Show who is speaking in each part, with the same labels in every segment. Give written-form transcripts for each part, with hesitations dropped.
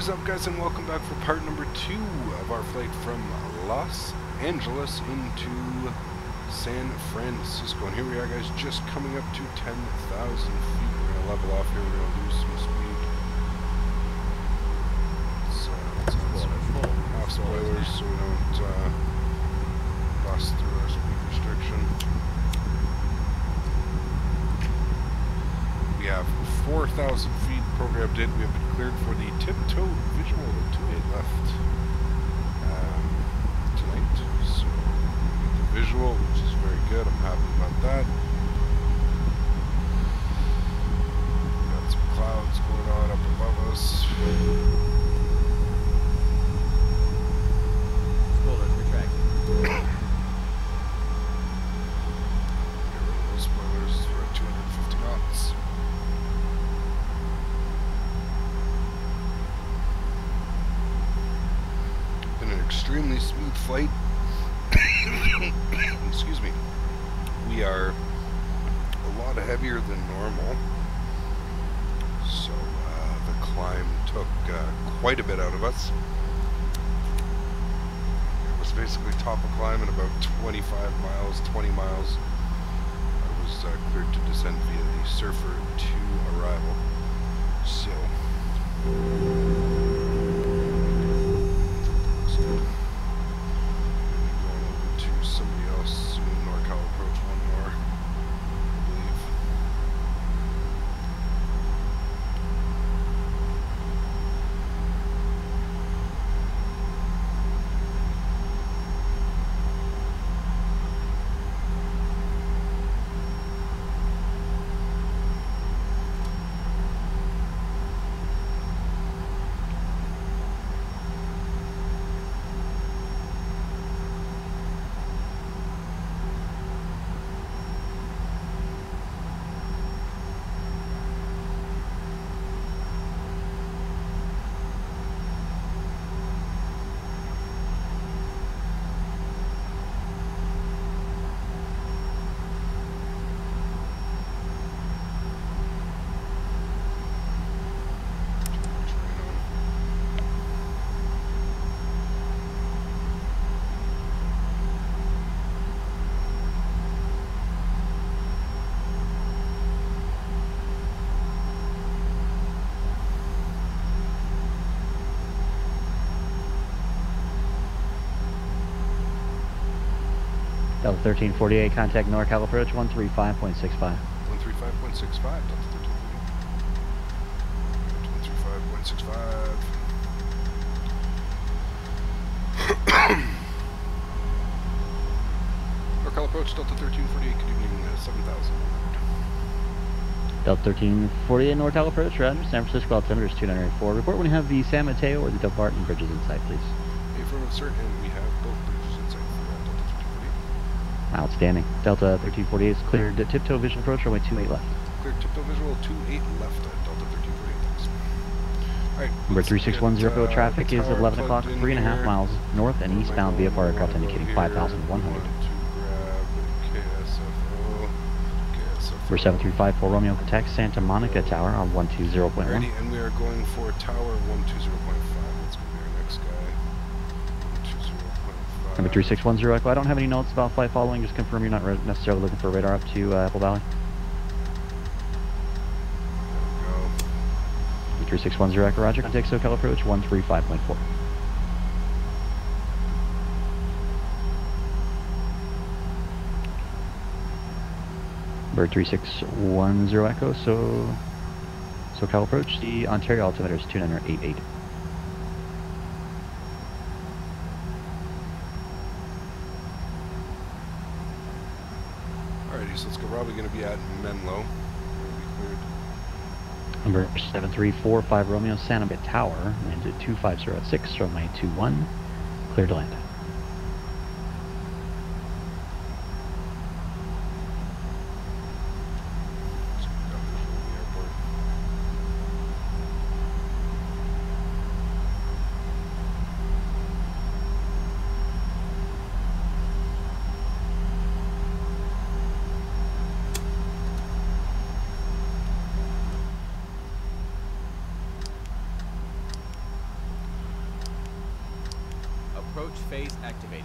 Speaker 1: is up, guys, and welcome back for part number 2 of our flight from Los Angeles into San Francisco. And here we are, guys, just coming up to 10,000 feet. We're going to level off here. We're going to lose some speed. So, off spoilers so we don't bust through our speed restriction. We have 4,000 feet programmed in. We have been cleared for the Pt.2 visual at 2-8 left tonight. So we get the visual, which is very good. I'm happy about that. Got some clouds going on up above us.
Speaker 2: Spoilers retracted.
Speaker 1: Spoilers for 250 knots. Extremely smooth flight. Excuse me. We are a lot heavier than normal, so the climb took quite a bit out of us. It was basically top of climb in about 25 miles, 20 miles. I was cleared to descend via the Surfer 2 arrival. So going over to somebody else soon. NorCal approach one more, I believe.
Speaker 2: Delta 1348, contact NorCal approach 135.65.
Speaker 1: 135.65, Delta 1348. 135.65. NorCal approach, Delta 1348, good evening, 7,000.
Speaker 2: Delta 1348, NorCal approach, roger. San Francisco altimeter is 294. Report when you have the San Mateo or the Del Barton bridges in sight, please.
Speaker 1: Affirmative, sir, and we have both bridges in sight for Delta 1348.
Speaker 2: Outstanding. Delta 1348 is cleared at Pt.2 visual approach, runway 28 left.
Speaker 1: Cleared Pt.2 visual, 28 left at Delta 1348, thanks. Alright.
Speaker 2: Number 3610 traffic is 11 o'clock, 3.5 miles north and eastbound via far aircraft indicating 5,100. For 7354 Romeo, contact Santa Monica Tower on 120.1.
Speaker 1: Ready, and we are going for Tower 120.5. That's going to be our next guy. 120.5.
Speaker 2: Number 3610 Echo, I don't have any notes about flight following. Just confirm you're not necessarily looking for radar up to Apple Valley.
Speaker 1: There we go.
Speaker 2: 3610 Echo, roger. Contact SoCal approach 135.4. Bird 3610 Echo, SoCal approach. The Ontario altimeter is 2988.
Speaker 1: Alrighty, so let's go. Probably going to be at Menlo.
Speaker 2: Number 7345 Romeo, Santa Monica Tower, lands at 2506, runway 21, clear to land.
Speaker 3: Approach phase activated.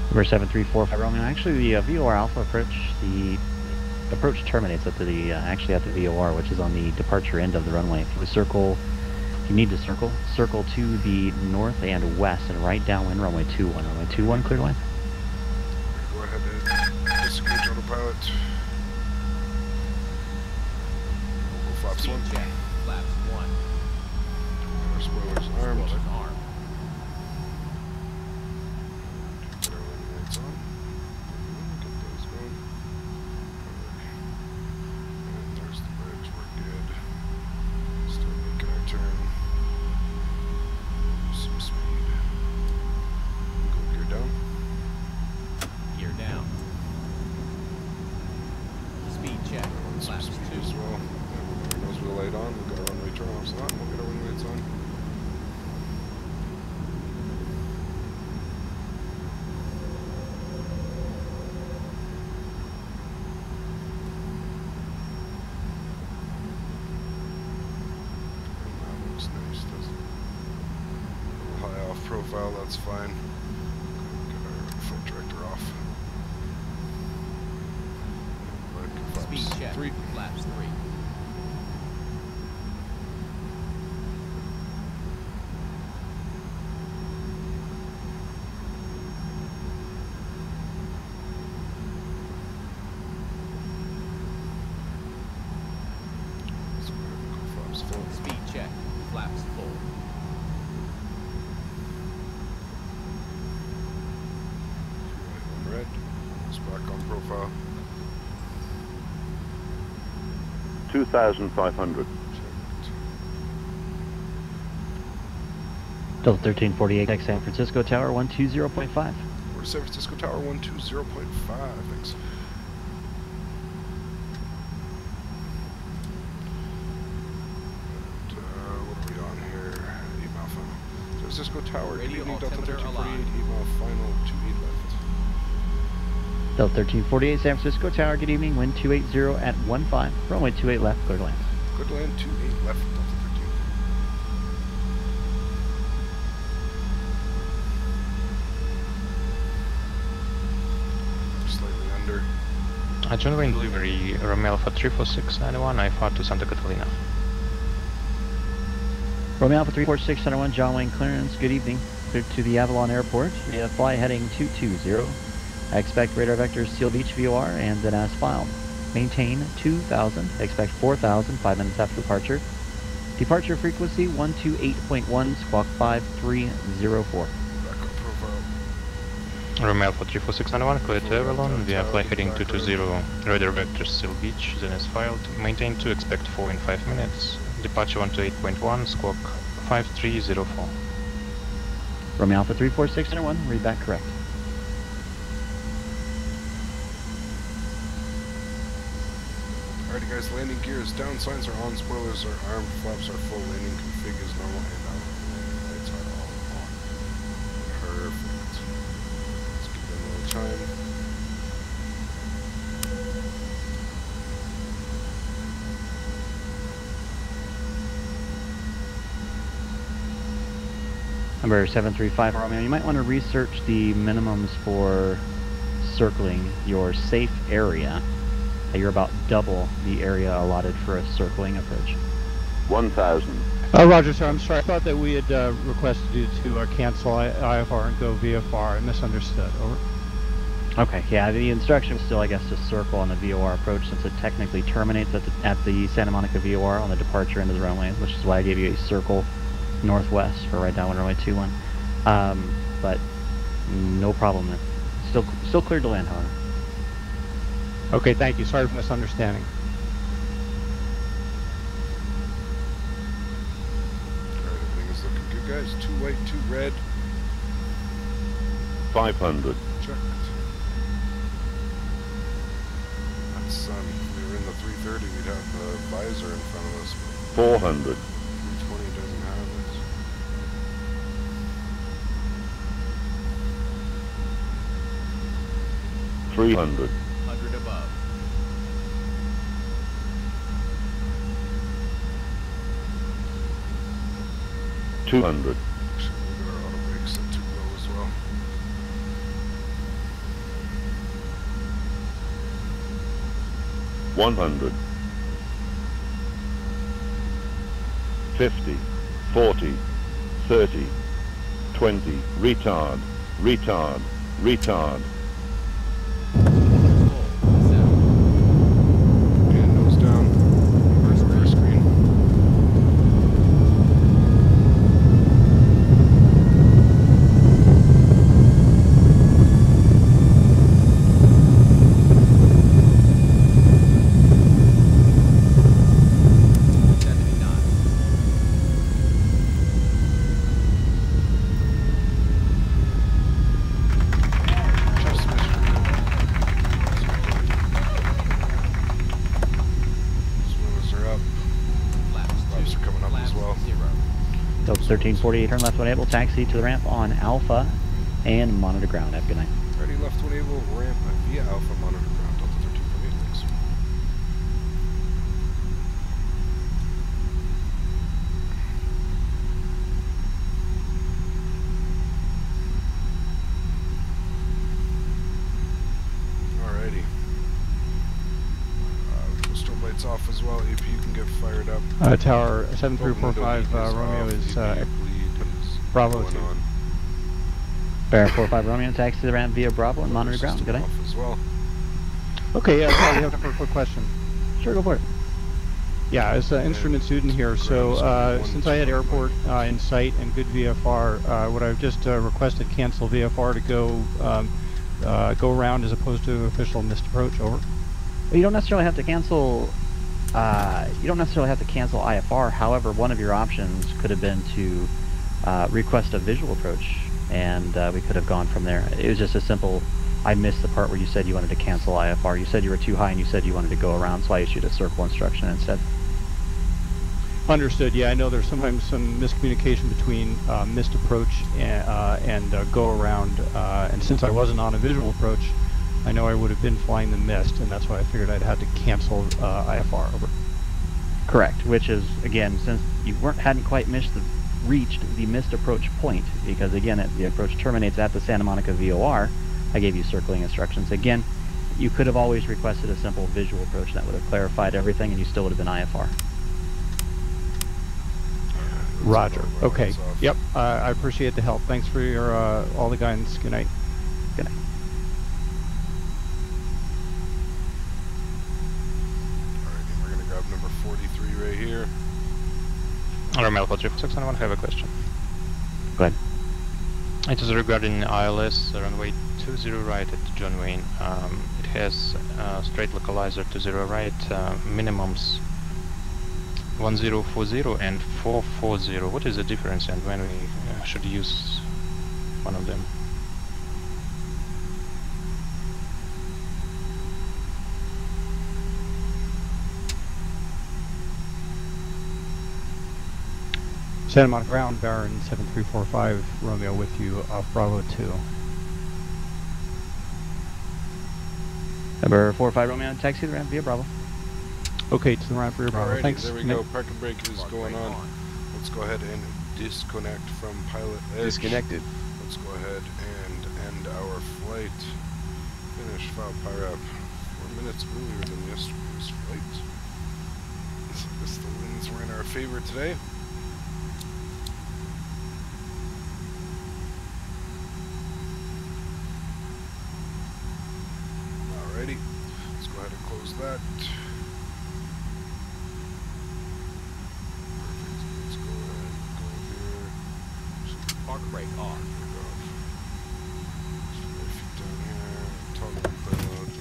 Speaker 2: Number 7345 Romeo. Actually, the VOR Alpha approach, the approach terminates at the actually at the VOR, which is on the departure end of the runway. If you circle, you need to circle to the north and west and right downwind runway 21. Runway 21, clear line.
Speaker 1: Go ahead and disengage autopilot. We'll flaps
Speaker 3: Speed
Speaker 1: 1.
Speaker 3: check. Flaps 1.
Speaker 1: Our spoilers armed.
Speaker 3: Spoilers armed.
Speaker 1: Put our landing lights on. Get those going. And there's the bridge. We're good. Still making our turn. Some speed. Go gear down.
Speaker 3: Gear down. Speed check.
Speaker 1: Some
Speaker 3: Flaps
Speaker 1: speed
Speaker 3: 2.
Speaker 1: as well. And we'll get our nose wheel light on. We'll get our runway turn offs on. We'll get our wing lights on. That looks nice, doesn't it? A little high off profile, that's fine. Get our flight director off.
Speaker 3: Speed
Speaker 1: Flaps
Speaker 3: check.
Speaker 1: 3.
Speaker 3: Flaps 3.
Speaker 1: So we're gonna go flaps full.
Speaker 3: Speed check. Flaps full.
Speaker 1: Right on red. It's back on profile.
Speaker 4: 2,500.
Speaker 1: Checked.
Speaker 2: Delta 1348, San Francisco Tower 120.5.
Speaker 1: We're San Francisco Tower 120.5. Thanks. And, what are we on here? 8 mile final. San Francisco Tower, good
Speaker 3: Radio
Speaker 1: evening, Delta
Speaker 3: altimeter
Speaker 1: 1348,
Speaker 3: aligned.
Speaker 1: 8 mile final, 28 left.
Speaker 2: Delta 1348, San Francisco Tower, good evening, wind 280 at 15, runway 28 left, clear to land.
Speaker 1: Good land, 28 left, Delta 13. Slightly under.
Speaker 5: Adjoining delivery, Romeo Alpha 34691, IFR to Santa Catalina.
Speaker 2: Romeo Alpha 34691, John Wayne clearance, good evening. Clear to the Avalon Airport, fly heading 220. I expect radar vectors Seal Beach VOR and then as filed. Maintain 2,000, expect 4,000, 5 minutes after departure. Departure frequency 128.1, squawk 5304.
Speaker 1: Back on profile.
Speaker 5: Romeo Alpha 34691, clear to Avalon, via fly heading 220, radar vector Seal Beach, then as filed. Maintain 2, expect 4 in 5 minutes. Departure 128.1, squawk 5304.
Speaker 2: Romeo Alpha 34691, read back correct.
Speaker 1: Alrighty guys, landing gear is down, signs are on, spoilers are armed, flaps are full, landing config is normal, and our landing lights are all on. Perfect. Let's give them a little time.
Speaker 2: Number 735 Romeo, you might want to research the minimums for circling your safe area. You're about double the area allotted for a circling approach.
Speaker 4: 1,000.
Speaker 6: Roger, sir. I'm sorry. I thought that we had requested you to cancel IFR and go VFR. I misunderstood. Over.
Speaker 2: Okay, yeah, the instruction was still, I guess, to circle on the VOR approach since it technically terminates at the Santa Monica VOR on the departure end of the runway, which is why I gave you a circle northwest for right down runway 21. But no problem. Still cleared to land, however.
Speaker 6: Okay, thank you. Sorry for misunderstanding.
Speaker 1: Alright, everything is looking good, guys. 2 white, 2 red.
Speaker 4: 500.
Speaker 1: Checked. That sun. If we were in the 330, we'd have the visor in front of us.
Speaker 4: 400.
Speaker 1: 320 doesn't have it.
Speaker 4: $300.
Speaker 3: 100 above.
Speaker 4: $200.
Speaker 1: Actually, we'll get our auto brakes set too low as well.
Speaker 4: $100. 50. 40. 30. 20. Retard. Retard. Retard.
Speaker 3: Full. 7.
Speaker 1: And nose down.
Speaker 3: First
Speaker 1: First
Speaker 3: green.
Speaker 1: screen. Just missed Swimmers are up. Flaps are coming up as well.
Speaker 3: 0.
Speaker 2: So 1348, turn left when able, taxi to the ramp on Alpha and monitor ground. Have a good night.
Speaker 1: Already left when able, ramp via Alpha, monitor ground, Delta 1348, thanks. Alrighty. Strobe lights off as well, AP you can get fired up.
Speaker 6: Tower 7345 Romeo is Bravo 2.
Speaker 2: Bear 45 Romeo, taxi to the ramp via Bravo and monitor ground. Good night.
Speaker 1: Off as well.
Speaker 6: Okay, yeah, sorry, we have time for a quick question.
Speaker 2: Sure, go for it.
Speaker 6: Yeah, as an instrument student here, so since I had airport in sight and good VFR, would I have just requested cancel VFR to go around as opposed to official missed approach? Over.
Speaker 2: Well, you don't necessarily have to cancel. You don't necessarily have to cancel IFR. However, one of your options could have been to request a visual approach, and we could have gone from there. It was just a simple. I missed the part where you said you wanted to cancel IFR. You said you were too high, and you said you wanted to go around, so I issued a circle instruction instead.
Speaker 6: Understood. Yeah, I know there's sometimes some miscommunication between missed approach and go around, and since I wasn't on a visual approach, I know I would have been flying the missed, and that's why I figured I'd had to cancel IFR. Over.
Speaker 2: Correct. Which is again, since you hadn't quite reached the missed approach point, because again, the approach terminates at the Santa Monica VOR. I gave you circling instructions. Again, you could have always requested a simple visual approach that would have clarified everything, and you still would have been IFR.
Speaker 6: Roger. Okay. Yep. I appreciate the help. Thanks for your all the guidance. Good night.
Speaker 2: Good night.
Speaker 1: Alright, we're gonna grab number 43 right here.
Speaker 5: Romeo 4691, I have a question.
Speaker 2: Go ahead.
Speaker 5: It is regarding ILS runway 20 right at John Wayne. It has straight localizer 20 right, minimums 1040 and 440. What is the difference and when we should use one of them?
Speaker 6: Santa Monica ground, Baron 7345 Romeo with you off Bravo 2.
Speaker 2: Number 45 Romeo, taxi to the ramp via Bravo.
Speaker 6: Okay, to the ramp rear Bravo.
Speaker 1: Alrighty,
Speaker 6: Thanks.
Speaker 1: there we go. Park and brake is going on. Let's go ahead and disconnect from pilot edge.
Speaker 7: Disconnected.
Speaker 1: Let's go ahead and end our flight. Finish file pyre up 4 minutes earlier than yesterday's flight. The winds were in our favor today. Alrighty, let's go ahead and close that. Perfect. Let's go ahead and go here.
Speaker 3: Park brake on.
Speaker 1: Down here, toggle mode.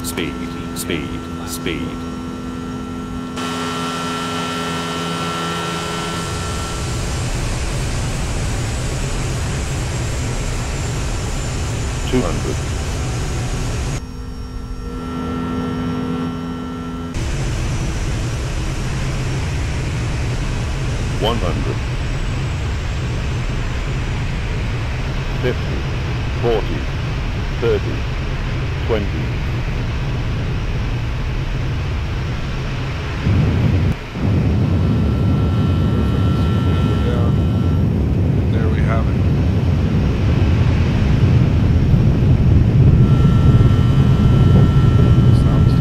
Speaker 7: Speed, speed, speed.
Speaker 4: 200. 100. 50, 40, 30, 20.
Speaker 1: We're down. And there we have it. Sounds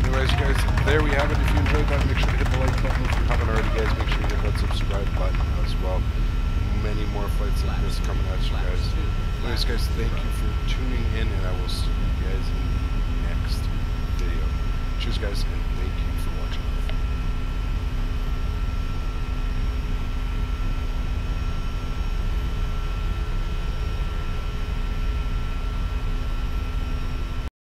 Speaker 1: Anyways, guys, there we have it. If you enjoyed that, make sure to hit the like button. If you haven't already, guys, make sure to hit that subscribe button as well. Many more flights like this coming at you guys. Anyways, guys, thank you for tuning in, and I will see you guys in the next video. Cheers, guys, and thank you.